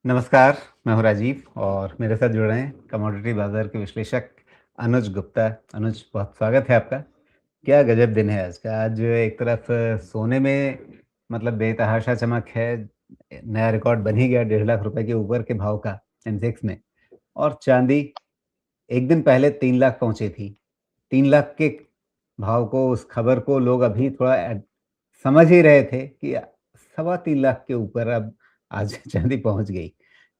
नमस्कार, मैं हूँ राजीव और मेरे साथ जुड़ रहे हैं कमोडिटी बाज़ार के विश्लेषक अनुज गुप्ता। अनुज, बहुत स्वागत है आपका। क्या गज़ब दिन है आज का। आज एक तरफ सोने में मतलब बेतहाशा चमक है, नया रिकॉर्ड बन ही गया 1.5 लाख रुपए के ऊपर के भाव का सेंसेक्स में। और चाँदी एक दिन पहले 3 लाख पहुँची थी। 3 लाख के भाव को, उस खबर को लोग अभी थोड़ा समझ ही रहे थे कि सवा 3 लाख के ऊपर अब आज चाँदी पहुँच गई।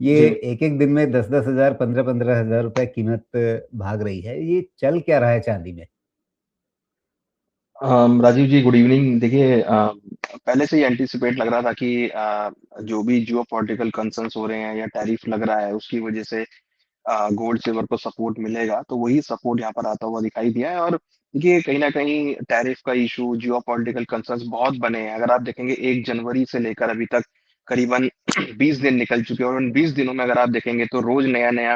ये जी। एक-एक दिन में 10-10 हज़ार, 15-15 हज़ार रुपए कीमत भाग रही है। ये चल क्या रहा है चाँदी में? राजीव जी, गुड इवनिंग। देखिए, पहले से ही एंटीसिपेट लग रहा था कि जो भी जियोपॉलिटिकल कंसर्न्स हो रहे हैं या टैरिफ लग रहा है उसकी वजह से गोल्ड सिल्वर को सपोर्ट मिलेगा, तो वही सपोर्ट यहाँ पर आता हुआ दिखाई दिया है। और देखिए, कहीं न कहीं टैरिफ का इश्यू, जियोपॉलिटिकल कंसर्न्स बहुत बने हैं। अगर आप देखेंगे 1 जनवरी से लेकर अभी तक करीबन 20 दिन निकल चुके हैं और उन 20 दिनों में अगर आप देखेंगे तो रोज़ नया-नया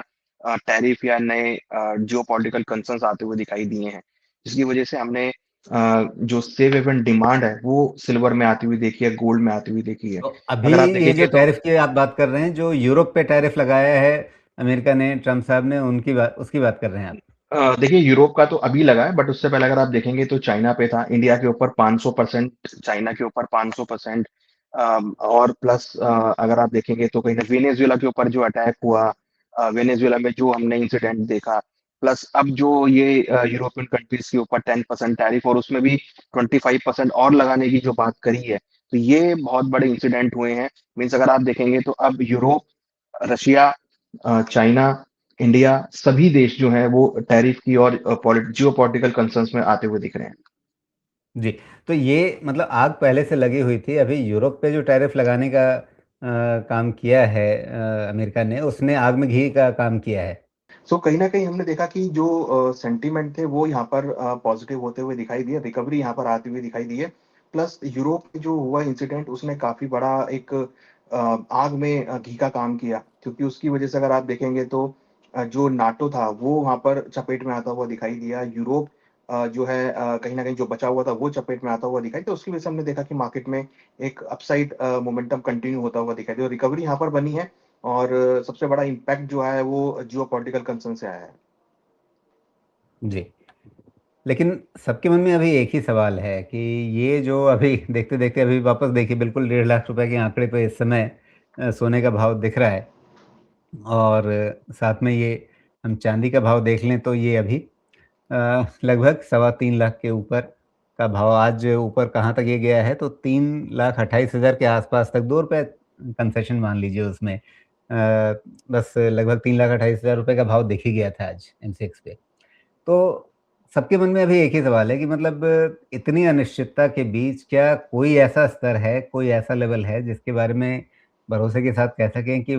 टैरिफ या नए जियोपॉलिटिकल कंसर्न्स आते हुए दिखाई दिए हैं। जिसकी वजह से हमने जो सेफ हेवन डिमांड है, वो सिल्वर में आती हुई देखी है, गोल्ड में आती हुई देखी है। तो अभी अगर आप ये जो देखेंगे तो टैरिफ की आप बात कर रहे हैं, जो यूरोप पे टैरिफ लगाया है अमेरिका ने, ट्रम्प साहब ने, उनकी बात उसकी बात कर रहे हैं आप? देखिए, यूरोप का तो अभी लगा है, बट उससे पहले अगर आप देखेंगे तो चाइना पे था, इंडिया के ऊपर 500%, चाइना के ऊपर 500%, और प्लस अगर आप देखेंगे तो कहीं न वेनेजुएला के ऊपर जो अटैक हुआ, वेनेजुएला में जो हमने इंसिडेंट देखा, प्लस अब जो ये यूरोपियन कंट्रीज़ के ऊपर 10% टैरिफ और उसमें भी 25% और लगाने की जो बात करी है, तो ये बहुत बड़े इंसिडेंट हुए हैं। मीन्स अगर आप देखेंगे तो अब यूरोप, रशिया, चाइना, इंडिया, सभी देश जो हैं वो टैरिफ की और जियोपॉलिटिकल कंसर्न्स में आते हुए दिख रहे हैं। जी, तो ये मतलब आग पहले से लगी हुई थी। अभी यूरोप पे जो टैरिफ लगाने का काम किया है अमेरिका ने, उसने आग में घी का काम किया है। सो कहीं न कहीं हमने देखा कि जो सेंटीमेंट थे वो यहाँ पर पॉज़िटिव होते हुए दिखाई दिए, रिकवरी यहाँ पर आती हुई दिखाई दी है। प्लस यूरोप में जो हुआ इंसिडेंट उसने काफ़ी बड़ा एक आग में घी का काम किया, क्योंकि उसकी वज़ह से अगर आप देखेंगे तो जो नाटो था वो वहाँ पर चपेट में आता हुआ दिखाई दिया। यूरोप जो है कहीं न कहीं जो बचा हुआ था वो चपेट में आता हुआ दिखाई, तो उसकी वज़ह से हमने देखा कि मार्केट में एक अपसाइड मोमेंटम कंटिन्यू होता हुआ दिखाई दिया और रिकवरी यहाँ पर बनी है। और सबसे बड़ा इम्पैक्ट जो है वो जियोपॉलिटिकल कंसर्न से आया है। जी। लेकिन सबके मन में अभी एक ही सवाल है कि ये जो अभी देखते-देखते अभी वापस देखिए, बिल्कुल 1.5 लाख रुपए के आंकड़े पे इस समय सोने का भाव दिख रहा है। और साथ में ये हम चाँदी का भाव देख लें तो ये अभी लगभग सवा 3 लाख के ऊपर का भाव आज ऊपर कहाँ तक ये गया है, तो 3,28,000 के आस-पास तक ₹2 कंसेशन मान लीजिए उसमें। बस लगभग 3,28,000 रुपए का भाव दिख ही गया था आज एमसीएक्स पे। तो सबके मन में अभी एक ही सवाल है कि मतलब इतनी अनिश्चितता के बीच क्या कोई ऐसा स्तर है, कोई ऐसा लेवल है जिसके बारे में भरोसे के साथ कह सकें कि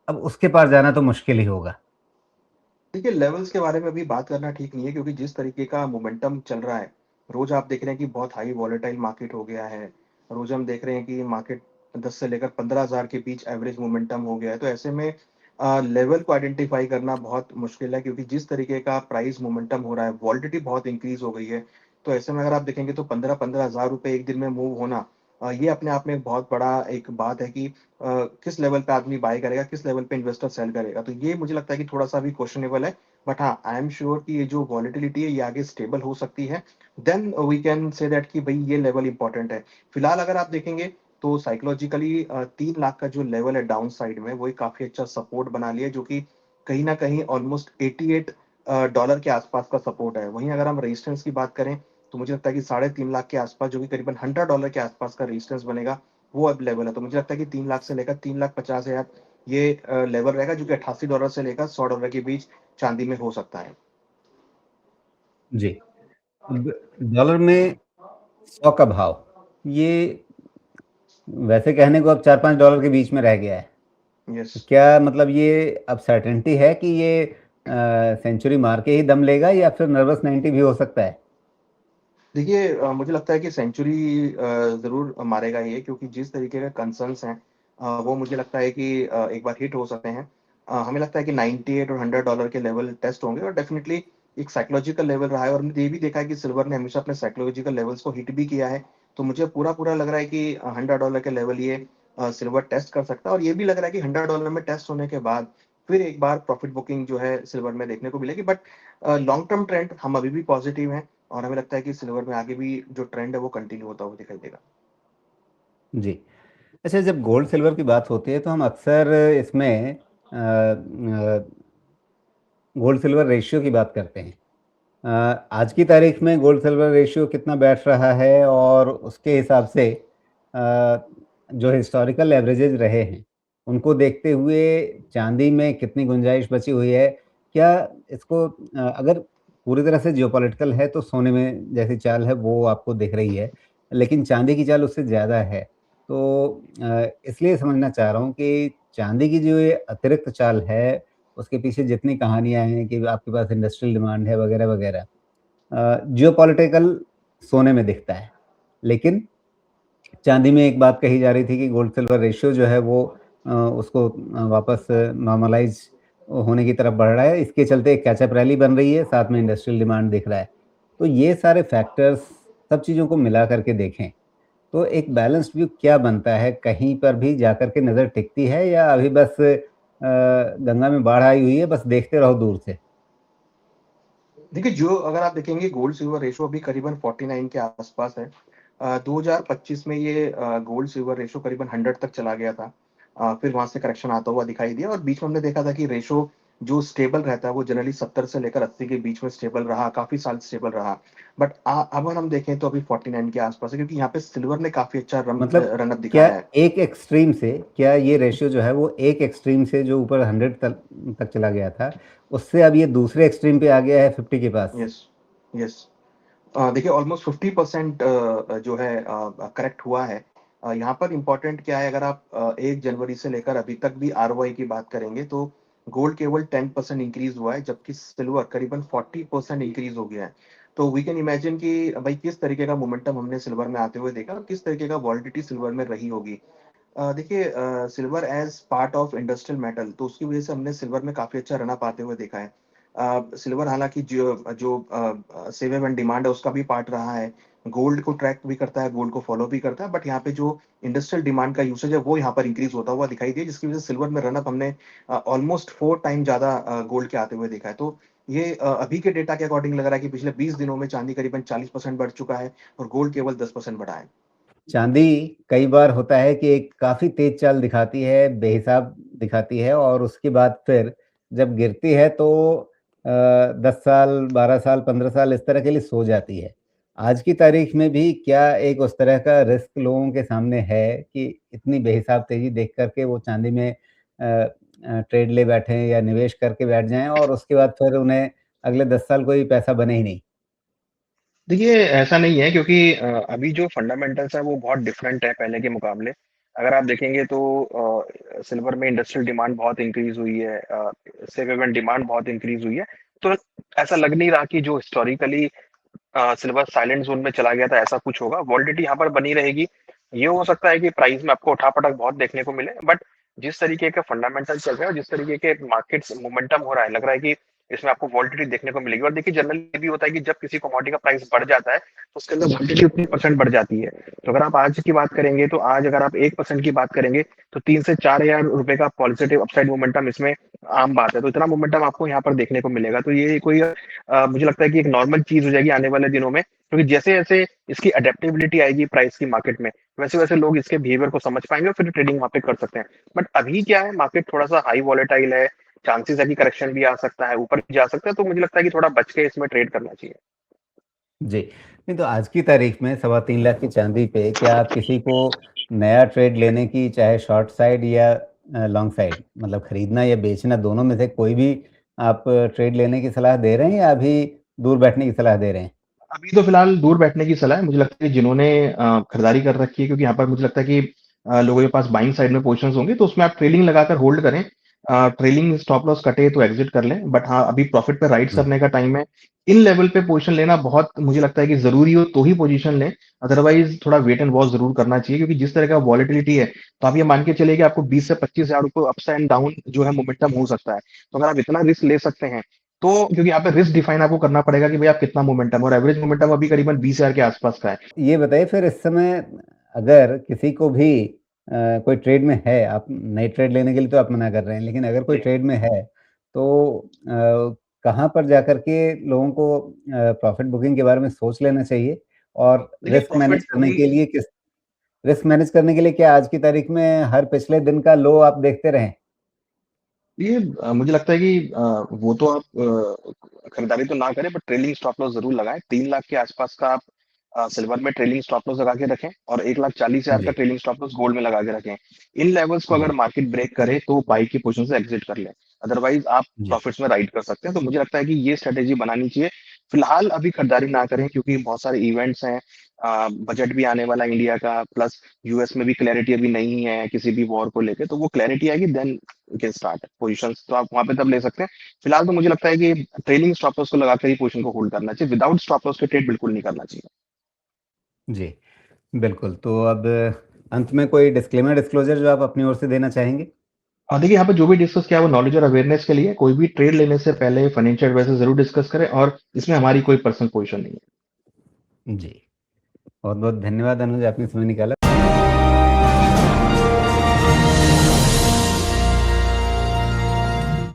अब उसके पार जाना तो मुश्किल ही होगा? देखिए, लेवल्स के बारे में अभी बात करना ठीक नहीं है, क्योंकि जिस तरीके का मोमेंटम चल रहा है, रोज़ आप देख रहे हैं कि बहुत हाई वॉलेटाइल मार्केट हो गया है। रोज़ हम देख रहे हैं कि मार्केट 10 से लेकर 15,000 के बीच एवरेज मोमेंटम हो गया है। तो ऐसे में लेवल को आइडेंटिफ़ाई करना बहुत मुश्किल है, क्योंकि जिस तरीके का प्राइस मोमेंटम हो रहा है, वॉलेटिलिटी बहुत इंक्रीज़ हो गई है। तो ऐसे में अगर आप देखेंगे तो 15-15 हज़ार रुपए एक दिन में मूव होना, ये अपने आप में एक बहुत बड़ा एक बात है कि किस लेवल पे आदमी बाय करेगा, किस लेवल पे इन्वेस्टर सेल करेगा। तो ये मुझे लगता है कि थोड़ा-सा अभी क्वेश्चनेबल है। बट हाँ, आई एम श्योर कि ये जो वॉलेटिलिटी है ये आगे स्टेबल हो सकती है। Then we can say that कि भई ये लेवल इम्पोर्टेंट है। फिलहाल अगर आप देखेंगे तो साइकोलॉजिकली 3 लाख का जो लेवल है डाउन साइड में, वो एक काफ़ी अच्छा सपोर्ट बना लिया है, जो कि कहीं न कहीं ऑलमोस्ट 88 डॉलर के आसपास का सपोर्ट है। वहीं अगर हम रेजिस्टेंस की बात करें, तो मुझे लगता है कि साढ़े 3 लाख के आसपास, जो कि करीबन $100 के आसपास का रेजिस्टेंस बनेगा, वो अब लेवल है। तो मुझे लगता है कि 3 लाख से लेकर 3,50,000 ये लेवल रहेगा, जो कि $88 से लेकर $100 के बीच चाँदी में हो सकता है। जी। अब डॉलर में 100 का भाव, ये वैसे कहने को अब 4-5 डॉलर के बीच में रह गया है। यस। तो क्या मतलब ये अब सर्टेनिटी है कि ये सेंचुरी मार के ही दम लेगा या फिर नर्वस 90 भी हो सकता है? देखिए, मुझे लगता है कि सेंचुरी ज़रूर मारेगा ये, क्योंकि जिस तरीके के कंसर्न्स हैं वो मुझे लगता है कि एक बार हिट हो सकते हैं। हमें लगता है कि 98 और $100 के लेवल टेस्ट होंगे और डेफ़िनिटली एक साइकोलॉजिकल लेवल रहा है, और हमने ये भी देखा है कि सिल्वर ने हमेशा अपने साइकोलॉजिकल लेवल्स को हिट भी किया है। तो मुझे पूरा-पूरा लग रहा है कि $100 के लेवल ये सिल्वर टेस्ट कर सकता है, और ये भी लग रहा है कि $100 में टेस्ट होने के बाद फिर एक बार प्रॉफिट बुकिंग जो है सिल्वर में देखने को मिलेगी। बट लॉन्ग टर्म ट्रेंड हम अभी भी पॉजिटिव हैं, और हमें लगता है कि सिल्वर में आगे भी जो ट्रेंड है वो कंटिन्यू होता हुआ दिखाई देगा। जी। अच्छा, जब गोल्ड सिल्वर की बात होती है तो हम अक्सर इसमें गोल्ड सिल्वर रेशियो की बात करते हैं। आज की तारीख में गोल्ड सिल्वर रेशियो कितना बैठ रहा है, और उसके हिसाब से जो हिस्टोरिकल एवरेजेज रहे हैं उनको देखते हुए चांदी में कितनी गुंजाइश बची हुई है? क्या इसको अगर पूरी तरह से जियोपॉलिटिकल है तो सोने में जैसी चाल है वो आपको दिख रही है, लेकिन चांदी की चाल उससे ज़्यादा है। तो इसलिए समझना चाह रहा हूँ कि चांदी की जो ये अतिरिक्त चाल है, उसके पीछे जितनी कहानियाँ हैं कि आपके पास इंडस्ट्रियल डिमांड है वगैरह-वगैरह, जियोपॉलिटिकल सोने में दिखता है। लेकिन चांदी में एक बात कही जा रही थी कि गोल्ड सिल्वर रेशियो जो है वो उसको वापस नॉर्मलाइज़ होने की तरफ बढ़ रहा है। इसके चलते एक कैचअप रैली बन रही है, साथ में इंडस्ट्रियल डिमांड दिख रहा है। तो ये सारे फैक्टर्स, सब चीज़ों को मिला कर के देखें, तो एक बैलेंस्ड व्यू क्या बनता है? कहीं पर भी जाकर के नज़र टिकती है, या अभी बस गंगा में बाढ़ आई हुई है, बस देखते रहो दूर से? देखिए, जो अगर आप देखेंगे गोल्ड सिल्वर रेशो अभी करीबन 49 के आसपास है। 2025 में ये गोल्ड सिल्वर रेशो करीबन 100 तक चला गया था। फिर वहाँ से करेक्शन आता हुआ दिखाई दिया, और बीच में हमने देखा था कि रेशो जो स्टेबल रहता है वो जनरली 70 से लेकर 80 के बीच में स्टेबल रहा, काफ़ी साल स्टेबल रहा। बट अब अगर हम देखें तो अभी 49 के आसपास है, क्योंकि यहाँ पे सिल्वर ने काफ़ी अच्छा मतलब रन अप क्या दिखाया है। एक एक्सट्रीम से, क्या ये रेशियो जो है वो एक एक्सट्रीम से जो ऊपर 100 तक चला गया था, उससे अब ये दूसरे एक्सट्रीम पे आ गया है 50 के पास? Yes, yes. देखिए ऑलमोस्ट 50% जो है करेक्ट हुआ है। यहाँ पर इम्पोर्टेंट क्या है, अगर आप 1 जनवरी से लेकर अभी तक भी आरओआई की बात करेंगे तो गोल्ड केवल 10% इंक्रीज़ हुआ है, जबकि सिल्वर करीबन 40% इंक्रीज़ हो गया है। तो वी कैन इमेजिन कि भाई किस तरीके का मोमेंटम हमने सिल्वर में आते हुए देखा, और किस तरीके का वोलेटिलिटी सिल्वर में रही होगी। देखिए silver as part of industrial metal, तो उसकी वज़ह से हमने सिल्वर में काफ़ी अच्छा रन-अप आते हुए देखा है। सिल्वर हालाँकि जो जो सेवेब एंड डिमांड है उसका भी पार्ट रहा है। गोल्ड को ट्रैक भी करता है, गोल्ड को फॉलो भी करता है, बट यहाँ पे जो इंडस्ट्रियल डिमांड का यूसेज है वो यहाँ पर इंक्रीज़ होता हुआ दिखाई दिया, जिसकी वज़ह से सिल्वर में रन-अप हमने ऑलमोस्ट 4 टाइम ज़्यादा गोल्ड के आते हुए देखा है। तो ये अभी के डेटा के अकॉर्डिंग लग रहा है कि पिछले 20 दिनों में चाँदी करीबन 40% बढ़ चुका है, और गोल्ड केवल 10% बढ़ा है। चाँदी कई बार होता है कि एक काफ़ी तेज़ चाल दिखाती है, बेहिसाब दिखाती है, और उसके बाद फिर जब गिरती है तो 10 साल, 12 साल, 15 साल इस तरह के लिए सो जाती है। आज की तारीख में भी क्या एक उस तरह का रिस्क लोगों के सामने है कि इतनी बेहिसाब तेज़ी देख कर के वो चाँदी में ट्रेड ले बैठें या निवेश करके बैठ जाएँ, और उसके बाद फिर उन्हें अगले 10 साल कोई पैसा बने ही नहीं? देखिए, ऐसा नहीं है क्योंकि अभी जो फंडामेंटल्स हैं वो बहुत डिफरेंट है पहले के मुकाबले। अगर आप देखेंगे तो सिल्वर में इंडस्ट्रियल डिमांड बहुत इंक्रीज़ हुई है, सिल्वर में डिमांड बहुत इंक्रीज़ हुई है। तो ऐसा लग नहीं रहा कि जो हिस्टोरिकली सिल्वर साइलेंट ज़ोन में चला गया था ऐसा कुछ होगा। वोलेटिलिटी यहाँ पर बनी रहेगी। ये हो सकता है कि प्राइस में आपको उठा-पटक बहुत देखने को मिले, बट जिस तरीके के फंडामेंटल चल रहे हैं और जिस तरीके के मार्केट्स मोमेंटम हो रहा है, लग रहा है कि इसमें आपको वोलेटिलिटी देखने को मिलेगी। और देखिए जनरली ये भी होता है कि जब किसी कमोडिटी का प्राइस बढ़ जाता है, तो उसके अंदर वोलेटिलिटी उतनी परसेंट बढ़ जाती है। तो अगर आप आज की बात करेंगे, तो आज अगर आप 1% की बात करेंगे, तो 3 से 4 हज़ार रुपए का पॉजिटिव अपसाइड मोमेंटम इसमें आम बात है। तो इतना मोमेंटम आपको यहाँ पर देखने को मिलेगा। तो ये कोई मुझे लगता है कि एक नॉर्मल चीज़ हो जाएगी आने वाले दिनों में, क्योंकि जैसे-जैसे इसकी अडैप्टेबिलिटी आएगी प्राइस की मार्केट में, वैसे-वैसे लोग इसके बिहेवियर को समझ पाएँगे और फिर ट्रेडिंग वहाँ पे कर सकते हैं। बट अभी क्या है, मार्केट थोड़ा-सा हाई वोलेटाइल है, चांसेस है कि करेक्शन भी आ सकता है, ऊपर भी जा सकता है, तो मुझे लगता है कि थोड़ा बच के इसमें ट्रेड करना चाहिए। जी। नहीं, तो आज की तारीख में 3.25 लाख की चाँदी पे क्या आप किसी को नया ट्रेड लेने की, चाहे शॉर्ट साइड या लॉन्ग साइड, मतलब खरीदना या बेचना, दोनों में से कोई भी आप ट्रेड लेने की सलाह दे रहे हैं, या अभी दूर बैठने की सलाह दे रहे हैं? अभी तो फिलहाल दूर बैठने की सलाह है। मुझे लगता है कि जिन्होंने खरीदारी कर रखी है, क्योंकि यहाँ पर मुझे लगता है कि लोगों के पास बाइंग साइड में पोज़ीशंस होंगी, तो उसमें आप ट्रेलिंग लगाकर होल्ड करें। ट्रेलिंग स्टॉप लॉस कटे तो एग्ज़िट कर लें, बट हाँ, अभी प्रॉफ़िट पे राइड्स हुँ। करने का टाइम है। इन लेवल पे पोज़ीशन लेना बहुत मुझे लगता है कि ज़रूरी हो तो ही पोज़ीशन लें, अदरवाइज़ थोड़ा वेट एंड वॉच ज़रूर करना चाहिए, क्योंकि जिस तरह का वॉलेटिलिटी है, तो आप ये मान के चलिए कि आपको 20 से 25 हज़ार रुपए अप्स एंड डाउन जो है मोमेंटम हो सकता है। तो अगर आप इतना रिस्क ले सकते हैं, तो क्योंकि यहाँ पे रिस्क डिफाइन आपको करना पड़ेगा कि भाई आप कितना मोमेंटम, और एवरेज मोमेंटम अभी करीबन 20,000 के आसपास का है। ये बताइए फिर, इस समय अगर किसी को भी कोई ट्रेड में है, आप नए ट्रेड लेने के लिए तो आप मना कर रहे हैं, लेकिन अगर कोई जी। ट्रेड में है, तो कहाँ पर जाकर के लोगों को प्रॉफ़िट बुकिंग के बारे में सोच लेना चाहिए? और देखिए प्रॉफिट बुकिंग रिस्क मैनेज करने के लिए क्या आज की तारीख में हर पिछले दिन का लो आप देखते रहें? ये मुझे लगता है कि वो तो आप खरीदारी तो ना करें बट ट्रेलिंग स्टॉप लॉस ज़रूर लगाएँ। 3 लाख के आसपास का आप सिल्वर में ट्रेलिंग स्टॉप लॉस लगा के रखें और 1,40,000 का जी, ट्रेलिंग स्टॉप लॉस गोल्ड में लगा के रखें। इन लेवल्स को अगर जी, मार्केट ब्रेक करे तो बाई की पोज़ीशन से एग्ज़िट कर लें। अदरवाइज़ आप जी, प्रॉफिट्स में राइड कर सकते हैं। तो मुझे लगता है कि ये स्ट्रैटेजी बनानी चाहिए। फिलहाल अभी खरीदारी ना करें क्योंकि बहुत सारे इवेंट्स हैं। बजट भी आने वाला है इंडिया का प्लस यूएस में भी क्लैरिटी अभी नहीं है किसी भी वॉर को लेके। तो वो क्लैरिटी आएगी then you can start positions तो आप वहाँ पे तब ले सकते हैं। फिलहाल तो मुझे लगता है कि ट्रेलिंग स्टॉप लॉस को लगाकर ही पोज़ीशन को होल्ड करना चाहिए। विदाउट स्टॉप लॉस के ट्रेड बिल्कुल नहीं करना चाहिए। जी, बिल्कुल। तो अब अंत में कोई डिस्क्लेमर, डिस्क्लोज़र जो आप अपनी ओर से देना चाहेंगे? देखिए यहाँ पे जो भी डिस्कस किया वो नॉलेज और अवेयरनेस के लिए कोई भी ट्रेड लेने से पहले फाइनेंशियल एडवाइजर ज़रूर डिस्कस करें और इसमें हमारी कोई पर्सनल पोज़ीशन नहीं है। जी, बहुत-बहुत धन्यवाद अनुज, आपने समय निकाला।